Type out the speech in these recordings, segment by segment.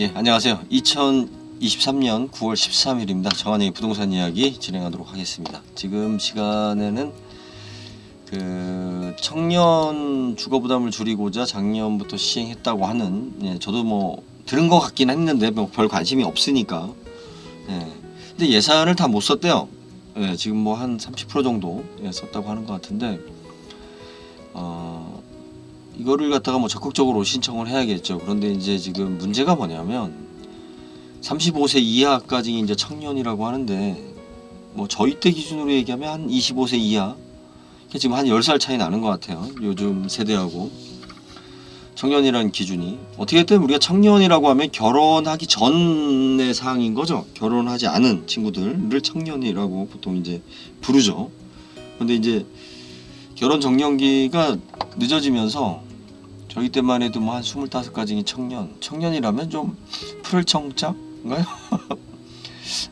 예, 안녕하세요. 2023년 9월 13일입니다. 정한영의 부동산 이야기 진행하도록 하겠습니다. 지금 시간에는 청년 주거부담을 줄이고자 작년부터 시행했다고 하는, 저도 뭐 들은 것 같긴 했는데 뭐 별 관심이 없으니까. 근데 예산을 다 못 썼대요. 지금 뭐 한 30% 정도 썼다고 하는 것 같은데, 이거를 갖다가 뭐 적극적으로 신청을 해야겠죠. 그런데 이제 지금 문제가 뭐냐면 35세 이하까지 이제 청년이라고 하는데, 뭐 저희 때 기준으로 얘기하면 한 25세 이하, 지금 한 10살 차이 나는 것 같아요. 요즘 세대하고 청년이라는 기준이 어떻게 됐든 우리가 청년이라고 하면 결혼하기 전의 사항인 거죠. 결혼하지 않은 친구들을 청년이라고 보통 이제 부르죠. 그런데 이제 결혼 정년기가 늦어지면서 저희 때만 해도 뭐 한 25까지 청년이라면 좀 푸를 청자인가요?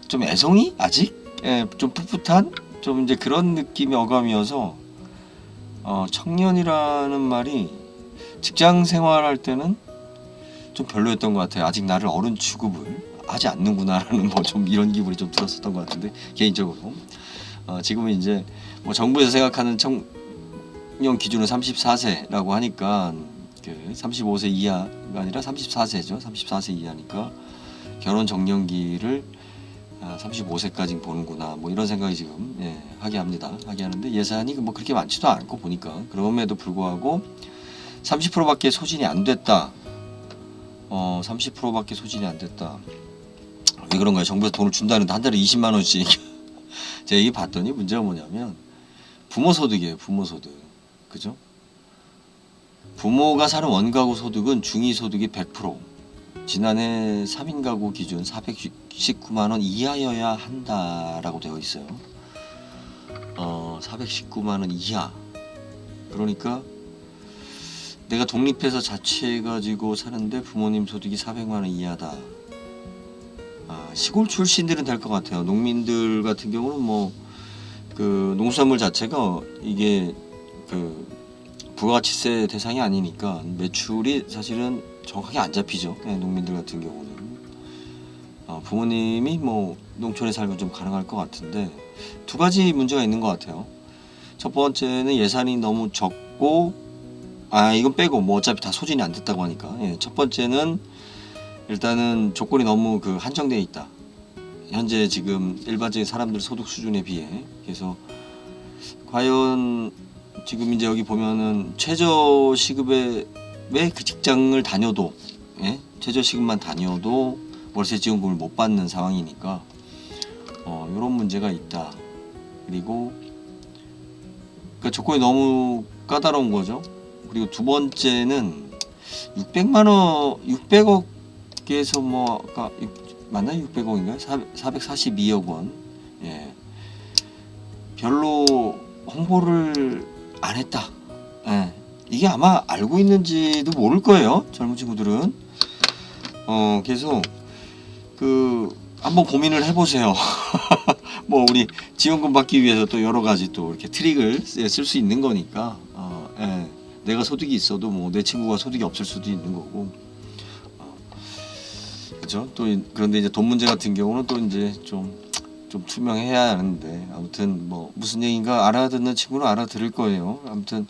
좀 애송이 아직? 좀 풋풋한? 좀 이제 그런 느낌의 어감이어서 청년이라는 말이 직장 생활할 때는 좀 별로였던 것 같아요. 아직 나를 어른 취급을 하지 않는구나라는 뭐 좀 이런 기분이 좀 들었었던 것 같은데, 개인적으로 지금은 이제 뭐 정부에서 생각하는 청년 기준은 34세라고 하니까 35세 이하가 아니라 34세죠. 34세 이하니까 결혼 정년기를 35세까지 보는구나, 뭐 이런 생각이 지금 하게 하는데 예산이 뭐 그렇게 많지도 않고 보니까, 그럼에도 불구하고 30%밖에 소진이 안 됐다. 30%밖에 소진이 안 됐다. 왜 그런가요? 정부에서 돈을 준다는데 한 달에 20만 원씩. 제가 이게 봤더니 문제가 뭐냐면 부모 소득이에요. 부모 소득. 그죠? 부모가 사는 원가구 소득은 중위소득이 100%, 지난해 3인 가구 기준 419만 원 이하여야 한다라고 되어 있어요. 419만 원 이하. 그러니까 내가 독립해서 자취해가지고 사는데 부모님 소득이 400만 원 이하다. 시골 출신들은 될 것 같아요. 농민들 같은 경우는 뭐 농수산물 자체가 이게 부가가치세 대상이 아니니까 매출이 사실은 정확하게 안 잡히죠. 농민들 같은 경우는 부모님이 뭐 농촌에 살면 좀 가능할 것 같은데, 두 가지 문제가 있는 것 같아요. 첫 번째는 예산이 너무 적고, 이건 빼고 뭐 어차피 다 소진이 안 됐다고 하니까, 첫 번째는 일단은 조건이 너무 한정되어 있다. 현재 지금 일반적인 사람들 소득 수준에 비해. 그래서 과연 지금 이제 여기 보면은 최저 시급에 왜 그 직장을 다녀도, 최저 시급만 다녀도 월세 지원금을 못 받는 상황이니까 이런 문제가 있다. 그리고 조건이 너무 까다로운 거죠. 그리고 두 번째는 600억에서 뭐 아까 맞나요? 600억인가요? 442억 원. 별로 홍보를 안 했다. 이게 아마 알고 있는지도 모를 거예요. 젊은 친구들은. 그래서 한번 고민을 해보세요. 뭐 우리 지원금 받기 위해서 또 여러 가지 또 이렇게 트릭을 쓸 수 있는 거니까. 내가 소득이 있어도 뭐 내 친구가 소득이 없을 수도 있는 거고. 그렇죠? 또 그런데 이제 돈 문제 같은 경우는 또 이제 좀 투명해야 하는데, 아무튼 뭐 무슨 얘기인가 알아듣는 친구는 알아들을 거예요. 아무튼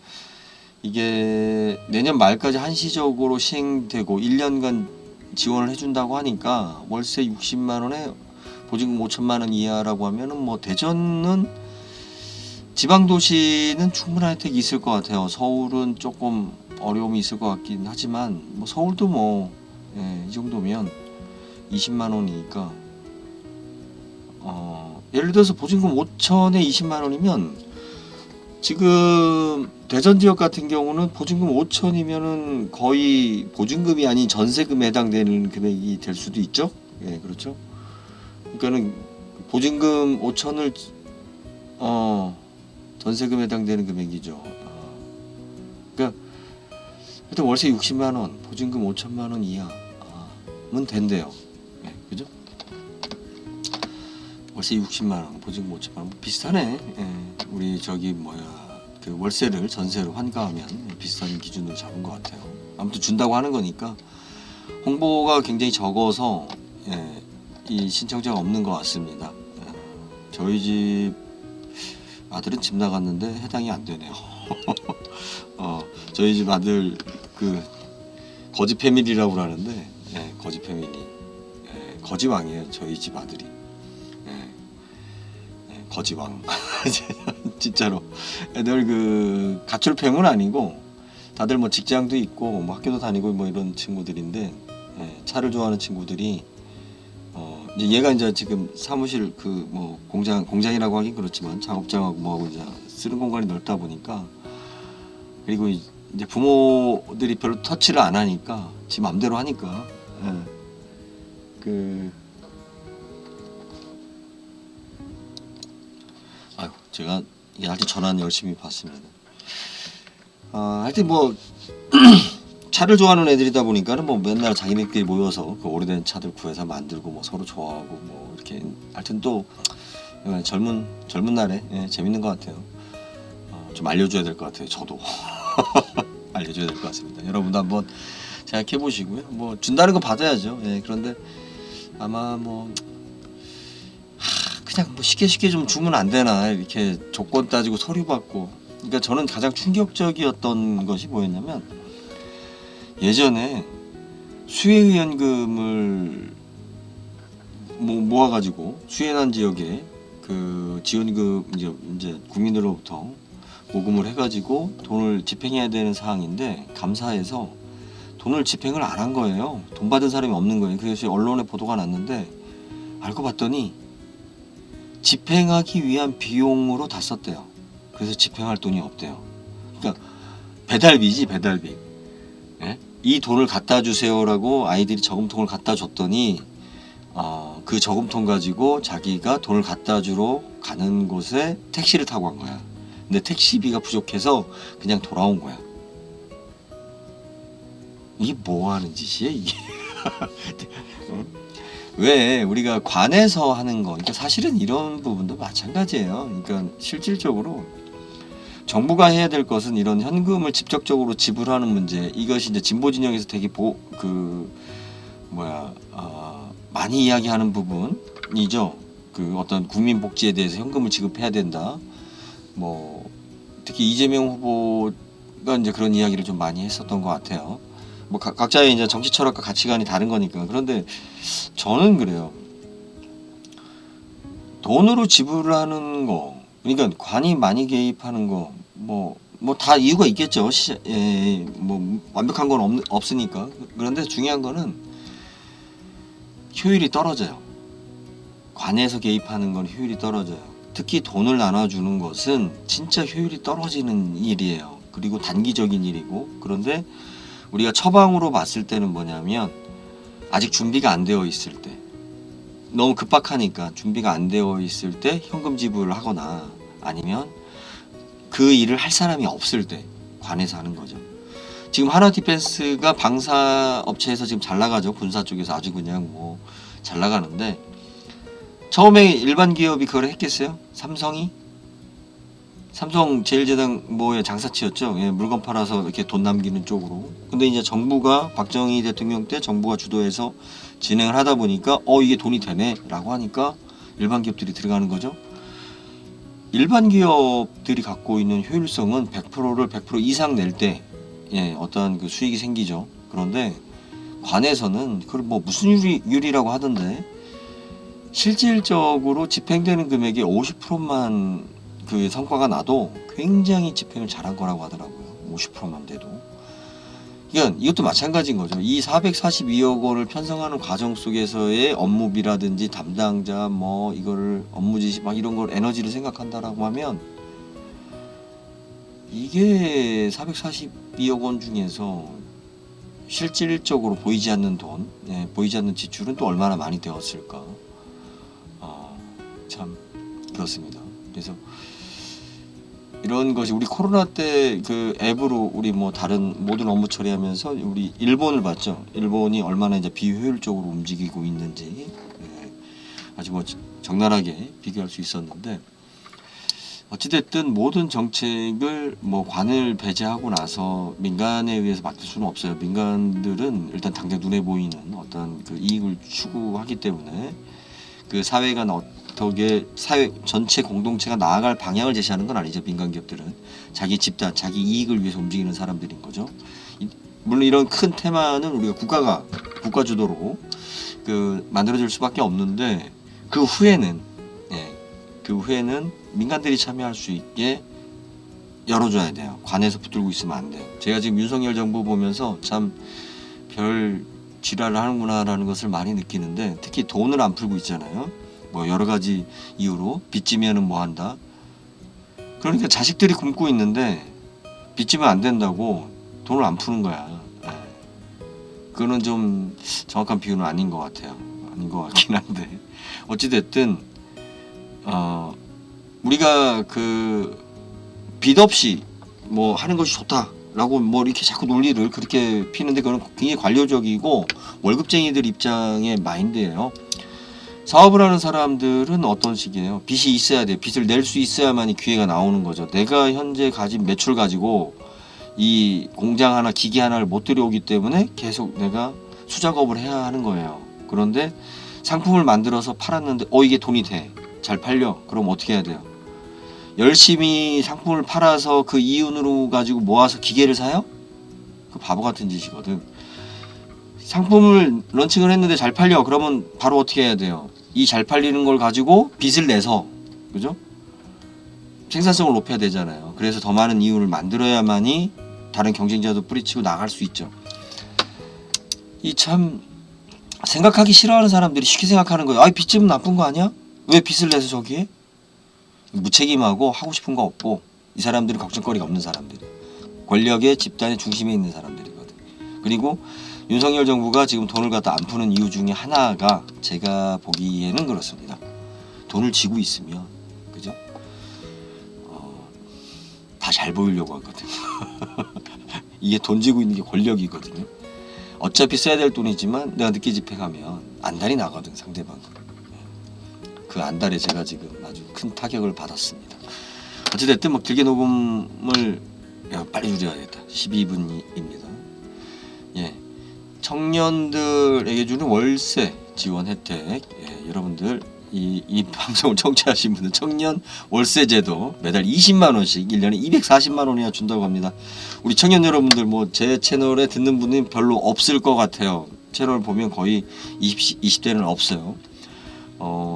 이게 내년 말까지 한시적으로 시행되고 1년간 지원을 해준다고 하니까 월세 60만 원에 보증금 5천만 원 이하라고 하면은 뭐 대전은 지방 도시는 충분한 혜택이 있을 것 같아요. 서울은 조금 어려움이 있을 것 같긴 하지만 뭐 서울도 뭐 이 정도면 20만 원이니까 예를 들어서 보증금 5천에 20만 원이면 지금 대전 지역 같은 경우는 보증금 5천이면은 거의 보증금이 아닌 전세금에 해당되는 금액이 될 수도 있죠. 그렇죠. 그러니까는 보증금 5천을 전세금에 해당되는 금액이죠. 그러니까 일단 월세 60만 원, 보증금 5천만 원 이하면 된대요. 그죠? 월세 60만 원, 보증금 5천만 원 비슷하네. 우리 월세를 전세로 환가하면 비슷한 기준으로 잡은 것 같아요. 아무튼 준다고 하는 거니까 홍보가 굉장히 적어서 이 신청자가 없는 것 같습니다. 저희 집 아들은 집 나갔는데 해당이 안 되네요. 저희 집 아들 그 거지 패밀리라고 그러는데 거지 패밀리 거지왕이에요. 저희 집 아들이 거지왕. 진짜로 애들 그 가출팸은 아니고 다들 뭐 직장도 있고 뭐 학교도 다니고 뭐 이런 친구들인데 차를 좋아하는 친구들이 이제 얘가 이제 지금 사무실 그 뭐 공장이라고 하긴 그렇지만 작업장하고 뭐하고 이제 쓰는 공간이 넓다 보니까 그리고 이제 부모들이 별로 터치를 안 하니까 지 맘대로 하니까 아유 제가 하여튼 전화는 열심히 받습니다. 하여튼 뭐 차를 좋아하는 애들이다 보니까는 뭐 맨날 자기네끼리 모여서 그 오래된 차들 구해서 만들고 뭐 서로 좋아하고 뭐 이렇게 하여튼 또 젊은 날에 재밌는 것 같아요. 좀 알려줘야 될 것 같아요. 저도 알려줘야 될 것 같습니다. 여러분도 한번 생각해 보시고요. 뭐 준다는 거 받아야죠. 그런데 아마 뭐 그냥 뭐 쉽게 좀 주면 안 되나 이렇게 조건 따지고 서류 받고. 그러니까 저는 가장 충격적이었던 것이 뭐였냐면 예전에 수혜의원금을 모아가지고 수혜난 지역에 그 지원금 이제 국민들로부터 모금을 해가지고 돈을 집행해야 되는 사항인데 감사해서 돈을 집행을 안 한 거예요. 돈 받은 사람이 없는 거예요. 그래서 언론에 보도가 났는데 알고 봤더니 집행하기 위한 비용으로 다 썼대요. 그래서 집행할 돈이 없대요. 그러니까 배달비지 배달비. 이 돈을 갖다 주세요라고 아이들이 저금통을 갖다 줬더니 그 저금통 가지고 자기가 돈을 갖다 주러 가는 곳에 택시를 타고 간 거야. 근데 택시비가 부족해서 그냥 돌아온 거야. 이게 뭐 하는 짓이야 이게? 왜 우리가 관에서 하는 거, 그러니까 사실은 이런 부분도 마찬가지예요. 그러니까 실질적으로 정부가 해야 될 것은 이런 현금을 직접적으로 지불하는 문제. 이것이 이제 진보 진영에서 되게 많이 이야기하는 부분이죠. 그 어떤 국민 복지에 대해서 현금을 지급해야 된다. 뭐 특히 이재명 후보가 이제 그런 이야기를 좀 많이 했었던 것 같아요. 뭐 각자의 이제 정치 철학과 가치관이 다른 거니까. 그런데 저는 그래요. 돈으로 지불하는 거, 그러니까 관이 많이 개입하는 거, 뭐 다 이유가 있겠죠. 뭐 완벽한 건 없으니까. 그런데 중요한 거는 효율이 떨어져요. 관에서 개입하는 건 효율이 떨어져요. 특히 돈을 나눠주는 것은 진짜 효율이 떨어지는 일이에요. 그리고 단기적인 일이고. 그런데 우리가 처방으로 봤을 때는 뭐냐면 아직 준비가 안 되어 있을 때, 너무 급박하니까 준비가 안 되어 있을 때 현금 지불을 하거나 아니면 그 일을 할 사람이 없을 때 관에서 하는 거죠. 지금 하나디펜스가 방사 업체에서 지금 잘 나가죠. 군사 쪽에서 아주 그냥 뭐 잘 나가는데 처음에 일반 기업이 그걸 했겠어요? 삼성 제일제당 뭐의 장사치였죠. 물건 팔아서 이렇게 돈 남기는 쪽으로. 근데 이제 정부가 박정희 대통령 때 정부가 주도해서 진행을 하다 보니까 이게 돈이 되네라고 하니까 일반 기업들이 들어가는 거죠. 일반 기업들이 갖고 있는 효율성은 100%를 100% 이상 낼 때 어떠한 그 수익이 생기죠. 그런데 관에서는 그걸 뭐 무슨 유리라고 하던데 실질적으로 집행되는 금액의 50%만 그 성과가 나도 굉장히 집행을 잘한 거라고 하더라고요. 50%만 돼도. 그러니까 이것도 마찬가지인 거죠. 이 442억 원을 편성하는 과정 속에서의 업무비라든지 담당자 뭐 이거를 업무 지시 막 이런 걸 에너지를 생각한다라고 하면 이게 442억 원 중에서 실질적으로 보이지 않는 돈, 보이지 않는 지출은 또 얼마나 많이 되었을까. 참 그렇습니다. 그래서 이런 것이 우리 코로나 때 그 앱으로 우리 뭐 다른 모든 업무 처리하면서 우리 일본을 봤죠. 일본이 얼마나 이제 비효율적으로 움직이고 있는지 아주 뭐 적나라하게 비교할 수 있었는데 어찌됐든 모든 정책을 뭐 관을 배제하고 나서 민간에 의해서 맡길 수는 없어요. 민간들은 일단 당장 눈에 보이는 어떤 그 이익을 추구하기 때문에 그 사회가 어떻게 사회 전체 공동체가 나아갈 방향을 제시하는 건 아니죠. 민간 기업들은 자기 집단, 자기 이익을 위해서 움직이는 사람들인 거죠. 물론 이런 큰 테마는 우리가 국가 주도로 그 만들어질 수밖에 없는데 그 후에는 그 후에는 민간들이 참여할 수 있게 열어줘야 돼요. 관에서 붙들고 있으면 안 돼요. 제가 지금 윤석열 정부 보면서 참 별 지랄을 하는구나라는 것을 많이 느끼는데 특히 돈을 안 풀고 있잖아요. 뭐 여러 가지 이유로 빚지면은 뭐 한다. 그러니까 자식들이 굶고 있는데 빚지면 안 된다고 돈을 안 푸는 거야. 그거는 좀 정확한 비유는 아닌 것 같아요. 아닌 것 같긴 한데 어찌됐든 우리가 그 빚 없이 뭐 하는 것이 좋다라고 뭐 이렇게 자꾸 논리를 그렇게 피는데 그건 굉장히 관료적이고 월급쟁이들 입장의 마인드예요. 사업을 하는 사람들은 어떤 식이에요? 빚이 있어야 돼. 빚을 낼 수 있어야만이 기회가 나오는 거죠. 내가 현재 가진 매출 가지고 이 공장 하나, 기계 하나를 못 들여오기 때문에 계속 내가 수작업을 해야 하는 거예요. 그런데 상품을 만들어서 팔았는데 이게 돈이 돼. 잘 팔려. 그럼 어떻게 해야 돼요? 열심히 상품을 팔아서 그 이윤으로 가지고 모아서 기계를 사요? 그 바보 같은 짓이거든. 상품을 런칭을 했는데 잘 팔려. 그러면 바로 어떻게 해야 돼요? 이 잘 팔리는 걸 가지고 빚을 내서, 그죠? 생산성을 높여야 되잖아요. 그래서 더 많은 이윤을 만들어야만이 다른 경쟁자도 뿌리치고 나갈 수 있죠. 이 참 생각하기 싫어하는 사람들이 쉽게 생각하는 거예요. 빚지면 나쁜 거 아니야? 왜 빚을 내서 저기에? 무책임하고 하고 싶은 거 없고 이 사람들은 걱정거리가 없는 사람들이에요. 권력의 집단의 중심에 있는 사람들이거든. 그리고 윤석열 정부가 지금 돈을 갖다 안 푸는 이유 중에 하나가 제가 보기에는 그렇습니다. 돈을 쥐고 있으면 그죠? 다 잘 보이려고 하거든. 이게 돈 쥐고 있는 게 권력이거든요. 어차피 써야 될 돈이지만 내가 늦게 집행하면 안달이 나거든 상대방은. 그 안달에 제가 지금 아주 큰 타격을 받았습니다. 어찌됐든 뭐 길게 녹음을 빨리 줄여야겠다. 12분입니다. 예, 청년들에게 주는 월세 지원 혜택. 여러분들 이 방송을 청취하신 분들 청년 월세 제도 매달 20만 원씩 1년에 240만 원이나 준다고 합니다. 우리 청년 여러분들 뭐 제 채널에 듣는 분이 별로 없을 것 같아요. 채널 보면 거의 20대는 없어요.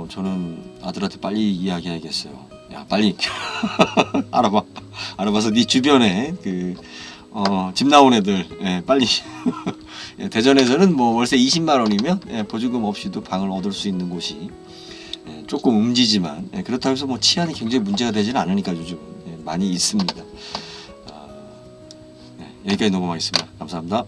저는 아들한테 빨리 이야기해야겠어요. 야, 빨리 알아봐서 네 주변에 집 나온 애들 빨리 대전에서는 뭐 월세 20만 원이면 보증금 없이도 방을 얻을 수 있는 곳이 조금 음지지만 그렇다고 해서 뭐 치안이 굉장히 문제가 되지는 않으니까 요즘 많이 있습니다. 여기까지 녹음하겠습니다. 감사합니다.